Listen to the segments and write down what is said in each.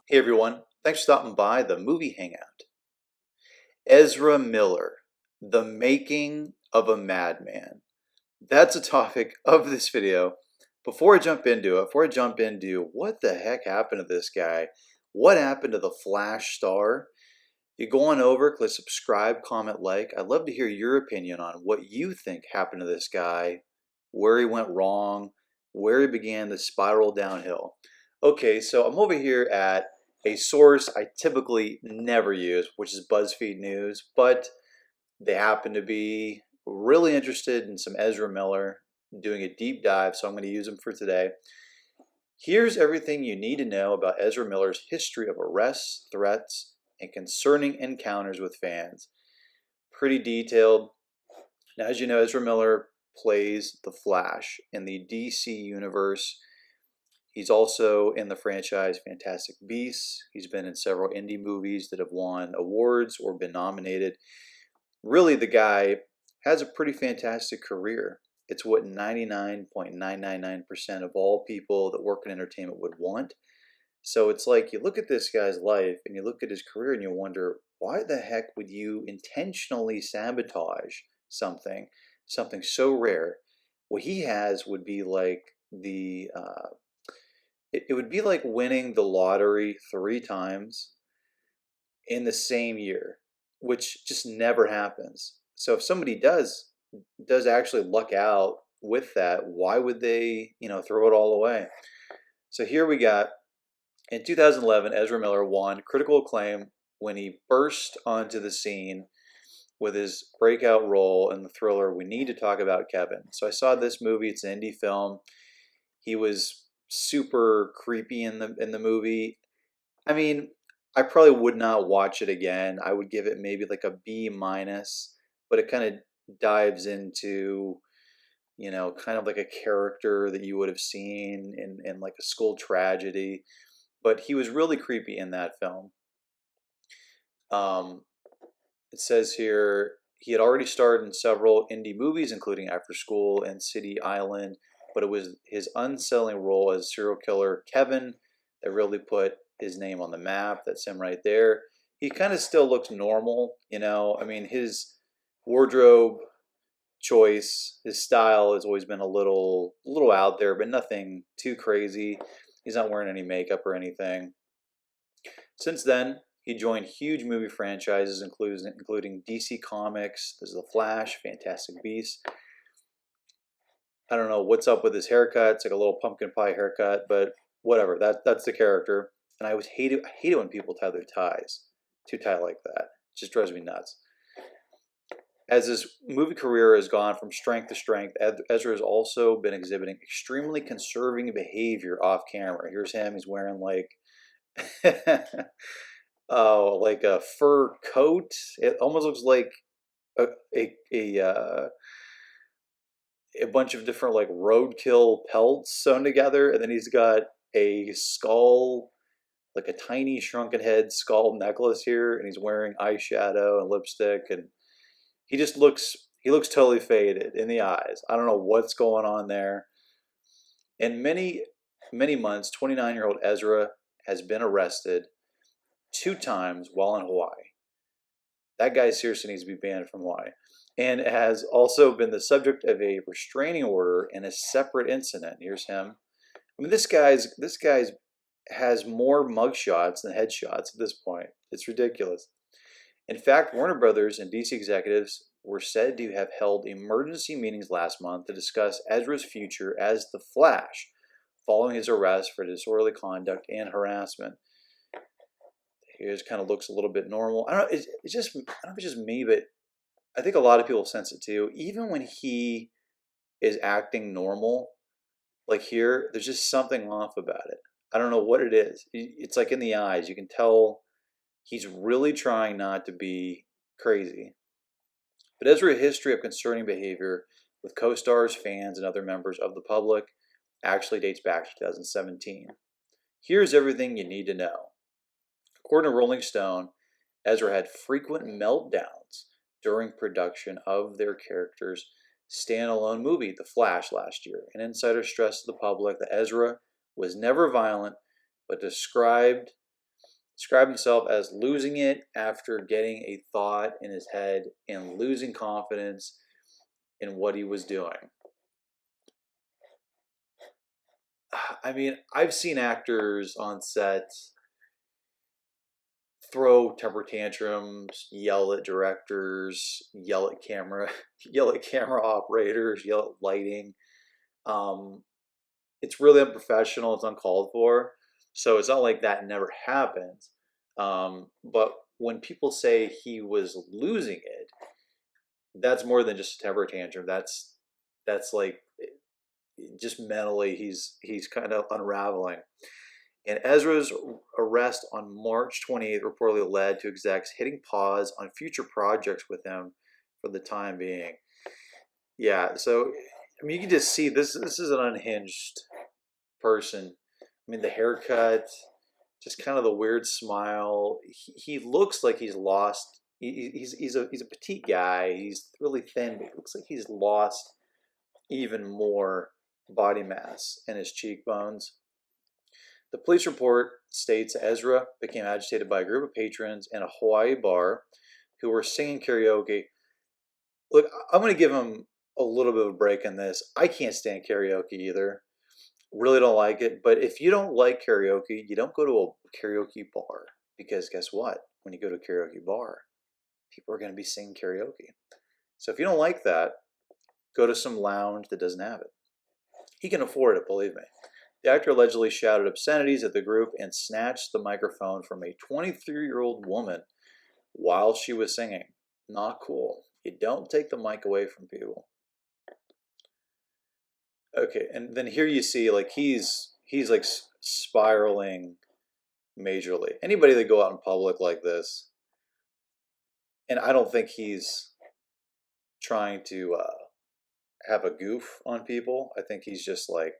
Hey everyone, thanks for stopping by the movie Hangout. Ezra Miller, the making of a madman. That's a topic of this video. Before I jump into what the heck happened to this guy, what happened to the Flash star, you go on over, click subscribe, comment, like. I'd love to hear your opinion on what you think happened to this guy, where he went wrong, where he began to spiral downhill. Okay, so I'm over here at a source I typically never use, which is BuzzFeed News, but they happen to be really interested in some Ezra Miller, doing a deep dive, so I'm going to use them for today. Here's everything you need to know about Ezra Miller's history of arrests, threats, and concerning encounters with fans. Pretty detailed. Now, as you know, Ezra Miller plays the Flash in the DC universe. He's also in the franchise Fantastic Beasts. He's been in several indie movies that have won awards or been nominated. Really, the guy has a pretty fantastic career. It's what 99.999% of all people that work in entertainment would want. So it's like you look at this guy's life and you look at his career and you wonder, why the heck would you intentionally sabotage something so rare? What he has would be like it would be like winning the lottery 3 times in the same year, which just never happens. So if somebody does actually luck out with that, why would they, throw it all away? So here we got in 2011, Ezra Miller won critical acclaim when he burst onto the scene with his breakout role in the thriller We Need to Talk About Kevin. So I saw this movie. It's an indie film. He was super creepy in the movie. I mean, I probably would not watch it again. I would give it maybe like a B minus, but it kind of dives into, kind of like a character that you would have seen in like a school tragedy. But he was really creepy in that film. It says here he had already starred in several indie movies, including After School and City Island, but it was his unselling role as serial killer Kevin that really put his name on the map. That's him right there. He kind of still looks normal, I mean, his wardrobe choice, his style has always been a little out there, but nothing too crazy. He's not wearing any makeup or anything. Since then, he joined huge movie franchises, including DC Comics. There's The Flash, Fantastic Beasts. I don't know what's up with his haircut. It's like a little pumpkin pie haircut, but whatever. That's the character. And I hate it when people tie their ties too tight like that. It just drives me nuts. As his movie career has gone from strength to strength, Ezra has also been exhibiting extremely conserving behavior off camera. Here's him. He's wearing like oh, like a fur coat. It almost looks like a a, a bunch of different like roadkill pelts sewn together, and then he's got a skull, like a tiny shrunken head skull necklace here, and he's wearing eyeshadow and lipstick, and he looks totally faded in the eyes. I don't know what's going on there. In many months, 29-year-old Ezra has been arrested 2 times while in Hawaii. That guy seriously needs to be banned from Hawaii. And has also been the subject of a restraining order in a separate incident. Here's him. I mean, this guy's has more mugshots than headshots at this point. It's ridiculous. In fact, Warner Brothers and DC executives were said to have held emergency meetings last month to discuss Ezra's future as the Flash, following his arrest for disorderly conduct and harassment. His kind of looks a little bit normal. I don't know. It's just I don't know if it's just me, but I think a lot of people sense it too. Even when he is acting normal, like here, there's just something off about it. I don't know what it is. It's like in the eyes. You can tell he's really trying not to be crazy. But Ezra's history of concerning behavior with co-stars, fans, and other members of the public actually dates back to 2017. Here's everything you need to know. According to Rolling Stone, Ezra had frequent meltdowns during production of their character's standalone movie, The Flash, last year. An insider stressed to the public that Ezra was never violent, but described described himself as losing it after getting a thought in his head and losing confidence in what he was doing. I mean, I've seen actors on set throw temper tantrums, yell at directors, yell at camera, yell at camera operators, yell at lighting. Um, it's really unprofessional. It's uncalled for. So it's not like that never happens. But when people say he was losing it, that's more than just a temper tantrum. That's like just mentally he's kind of unraveling. And Ezra's arrest on March 28th reportedly led to execs hitting pause on future projects with him for the time being. Yeah, so I mean, you can just see this is an unhinged person. I mean, the haircut, just kind of the weird smile. He looks like he's lost. He's a petite guy. He's really thin, but he looks like he's lost even more body mass in his cheekbones. The police report states Ezra became agitated by a group of patrons in a Hawaii bar who were singing karaoke. Look, I'm going to give him a little bit of a break in this. I can't stand karaoke either. Really don't like it. But if you don't like karaoke, you don't go to a karaoke bar. Because guess what? When you go to a karaoke bar, people are going to be singing karaoke. So if you don't like that, go to some lounge that doesn't have it. He can afford it, believe me. The actor allegedly shouted obscenities at the group and snatched the microphone from a 23-year-old woman while she was singing. Not cool. You don't take the mic away from people. Okay, and then here you see like he's like spiraling majorly. Anybody that go out in public like this, and I don't think he's trying to have a goof on people. I think he's just like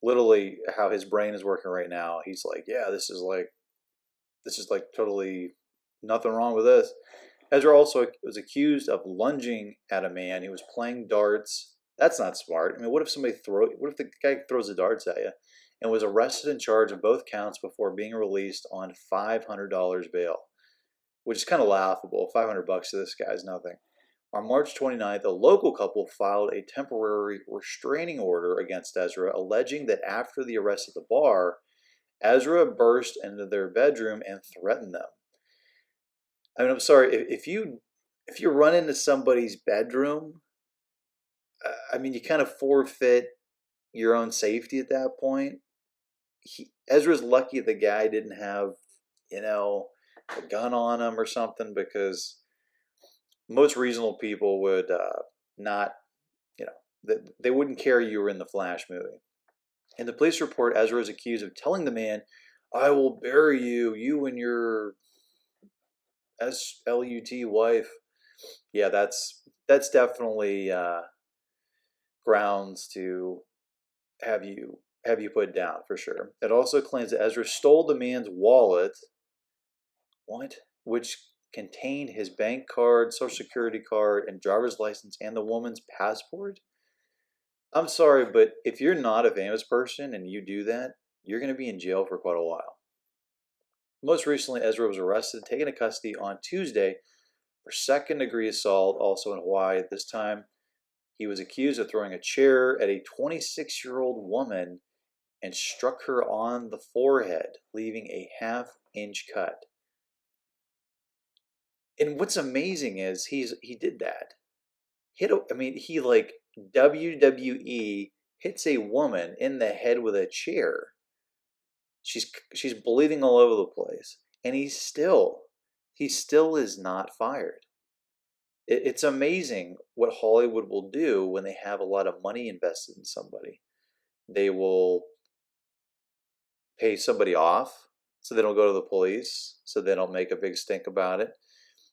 literally how his brain is working right now. He's like, yeah, this is like totally nothing wrong with this. Ezra also was accused of lunging at a man. He was playing darts. That's not smart. I mean, what if the guy throws the darts at you? And was arrested and charged on both counts before being released on $500 bail, which is kind of laughable. $500 to this guy is nothing. On March 29th, a local couple filed a temporary restraining order against Ezra, alleging that after the arrest at the bar, Ezra burst into their bedroom and threatened them. I mean, I'm sorry, if you run into somebody's bedroom, I mean, you kind of forfeit your own safety at that point. Ezra's lucky the guy didn't have, a gun on him or something, because most reasonable people would not, they wouldn't care you were in the Flash movie. In the police report, Ezra is accused of telling the man, "I will bury you, you and your SLUT wife." Yeah, that's definitely grounds to have you put down for sure. It also claims that Ezra stole the man's wallet, which contained his bank card, social security card, and driver's license, and the woman's passport. I'm sorry, but if you're not a famous person and you do that, you're going to be in jail for quite a while. Most recently, Ezra was arrested, taken into custody on Tuesday for second-degree assault, also in Hawaii. This time, he was accused of throwing a chair at a 26-year-old woman and struck her on the forehead, leaving a half-inch cut. And what's amazing is he did that. He like WWE hits a woman in the head with a chair. She's bleeding all over the place, and he still is not fired. It's amazing what Hollywood will do when they have a lot of money invested in somebody. They will pay somebody off so they don't go to the police, so they don't make a big stink about it.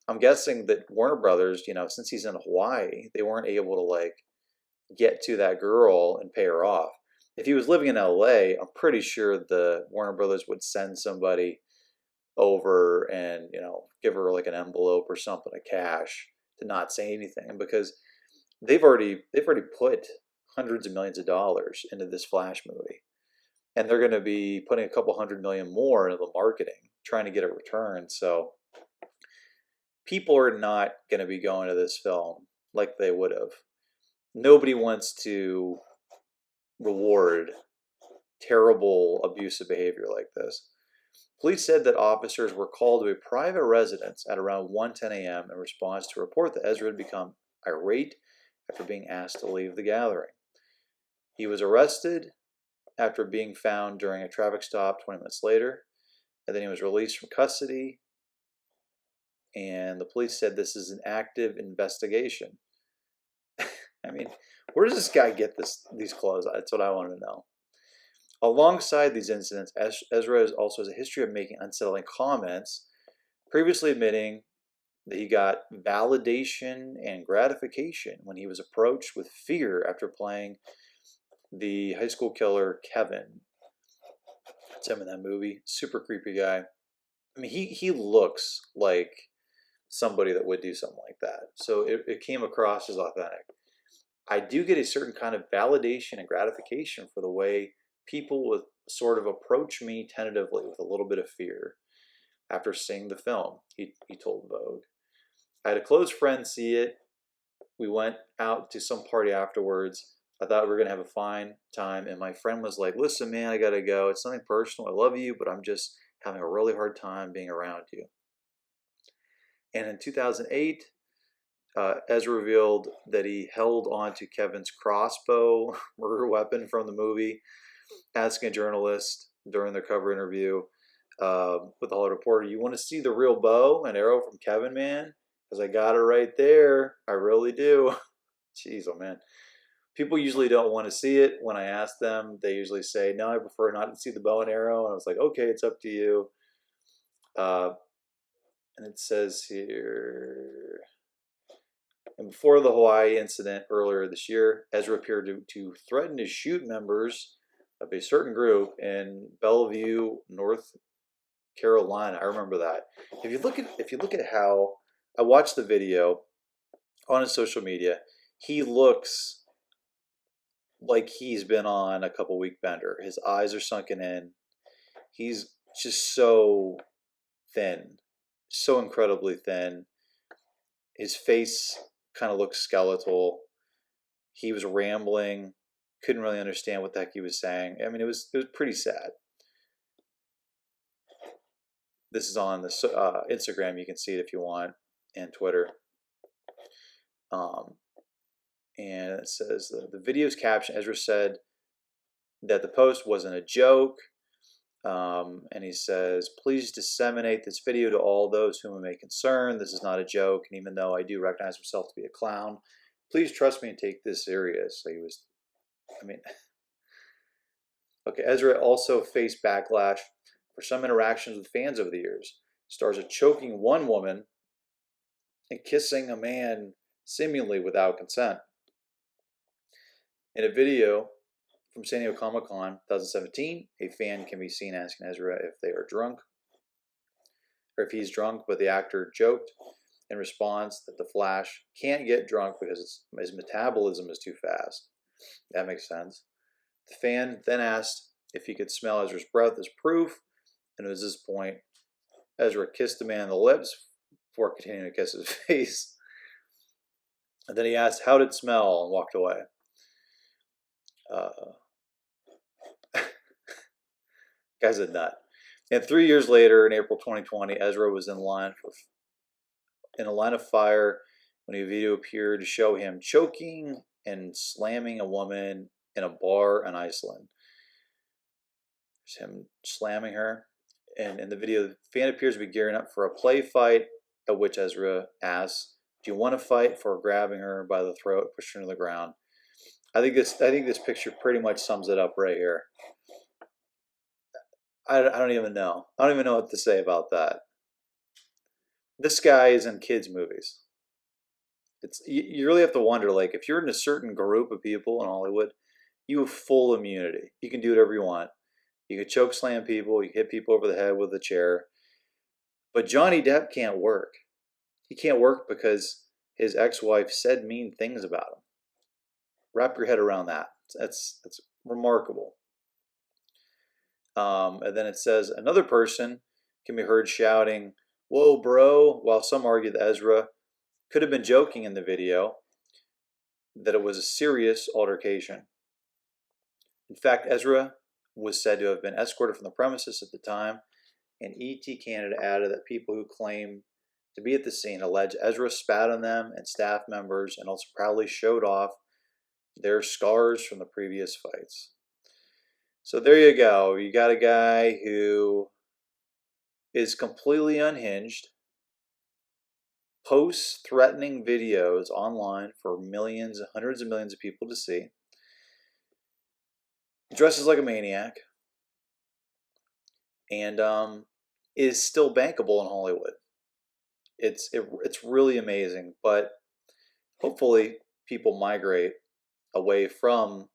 I'm guessing that Warner Brothers, since he's in Hawaii, they weren't able to like get to that girl and pay her off. If he was living in LA, I'm pretty sure the Warner Brothers would send somebody over and, give her like an envelope or something of cash to not say anything, because they've already put hundreds of millions of dollars into this Flash movie. And they're going to be putting a couple $100 million more into the marketing. trying to get a return. So people are not going to be going to this film like they would have. Nobody wants to reward terrible abusive behavior like this. Police said that officers were called to a private residence at around 1:10 a.m. in response to a report that Ezra had become irate after being asked to leave the gathering. He was arrested after being found during a traffic stop 20 minutes later, and then he was released from custody, and the police said this is an active investigation. I mean, where does this guy get these clothes? That's what I want to know. Alongside these incidents, Ezra also has a history of making unsettling comments, previously admitting that he got validation and gratification when he was approached with fear after playing the high school killer Kevin. That's him in that movie. Super creepy guy. I mean, he looks like somebody that would do something like that. So it came across as authentic. I do get a certain kind of validation and gratification for the way people would sort of approach me tentatively with a little bit of fear after seeing the film, he told Vogue. I had a close friend see it. We went out to some party afterwards. I thought we were going to have a fine time, and my friend was like, listen, man, I got to go. It's something personal. I love you, but I'm just having a really hard time being around you. And in 2008, Ezra revealed that he held onto Kevin's crossbow murder weapon from the movie, asking a journalist during their cover interview with the Hollywood Reporter, you want to see the real bow and arrow from Kevin, man? Because I got it right there. I really do. Jeez, oh man. People usually don't want to see it. When I ask them, they usually say, no, I prefer not to see the bow and arrow. And I was like, okay, it's up to you. And it says here, and before the Hawaii incident earlier this year, Ezra appeared to threaten to shoot members of a certain group in Bellevue, North Carolina. I remember that. If you look at how I watched the video on his social media, he looks like he's been on a couple week bender. His eyes are sunken in. He's just so thin, so incredibly thin. His face kind of looks skeletal. He was rambling. Couldn't really understand what the heck he was saying. I mean, it was pretty sad. This is on the Instagram. You can see it if you want, and Twitter. And it says the video's caption. Ezra said that the post wasn't a joke. And he says, please disseminate this video to all those whom it may concern. This is not a joke. And even though I do recognize myself to be a clown, please trust me and take this serious. So he was, I mean, okay. Ezra also faced backlash for some interactions with fans over the years. Stars of choking one woman and kissing a man seemingly without consent. In a video from San Diego Comic-Con 2017, a fan can be seen asking Ezra if they are drunk, or if he's drunk, but the actor joked in response that the Flash can't get drunk because his metabolism is too fast. That makes sense. The fan then asked if he could smell Ezra's breath as proof, and it was this point Ezra kissed the man on the lips before continuing to kiss his face. And then he asked, how did it smell, and walked away. Guy's a nut. And 3 years later, in April 2020, Ezra was in a line of fire when a video appeared to show him choking and slamming a woman in a bar in Iceland. There's him slamming her. And in the video, the fan appears to be gearing up for a play fight, at which Ezra asks, do you want to fight, for grabbing her by the throat, pushing her to the ground. I think this picture pretty much sums it up right here. I don't even know. I don't even know what to say about that. This guy is in kids' movies. You really have to wonder, like, if you're in a certain group of people in Hollywood, you have full immunity. You can do whatever you want. You can choke slam people. You can hit people over the head with a chair. But Johnny Depp can't work. He can't work because his ex-wife said mean things about him. Wrap your head around that. That's remarkable. And then it says another person can be heard shouting, "Whoa, bro," while some argue that Ezra could have been joking in the video, that it was a serious altercation. In fact, Ezra was said to have been escorted from the premises at the time, and ET Canada added that people who claim to be at the scene allege Ezra spat on them and staff members and also proudly showed off their scars from the previous fights. So there you go. You got a guy who is completely unhinged, posts threatening videos online for millions, hundreds of millions of people to see, dresses like a maniac, and is still bankable in Hollywood. It's really amazing, but hopefully people migrate away from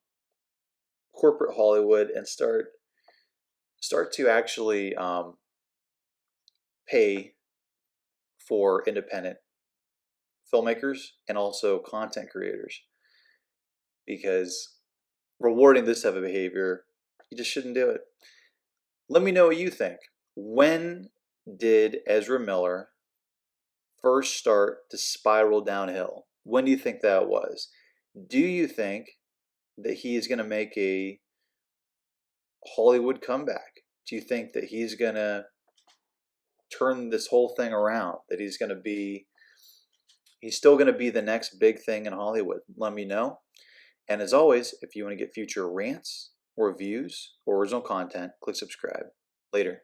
corporate Hollywood and start to actually pay for independent filmmakers and also content creators, because rewarding this type of behavior, you just shouldn't do it. Let me know what you think. When did Ezra Miller first start to spiral downhill? When do you think that was? Do you think that he is going to make a Hollywood comeback? Do you think that he's going to turn this whole thing around? That he's still going to be the next big thing in Hollywood? Let me know. And as always, if you want to get future rants, reviews, or original content, click subscribe. Later.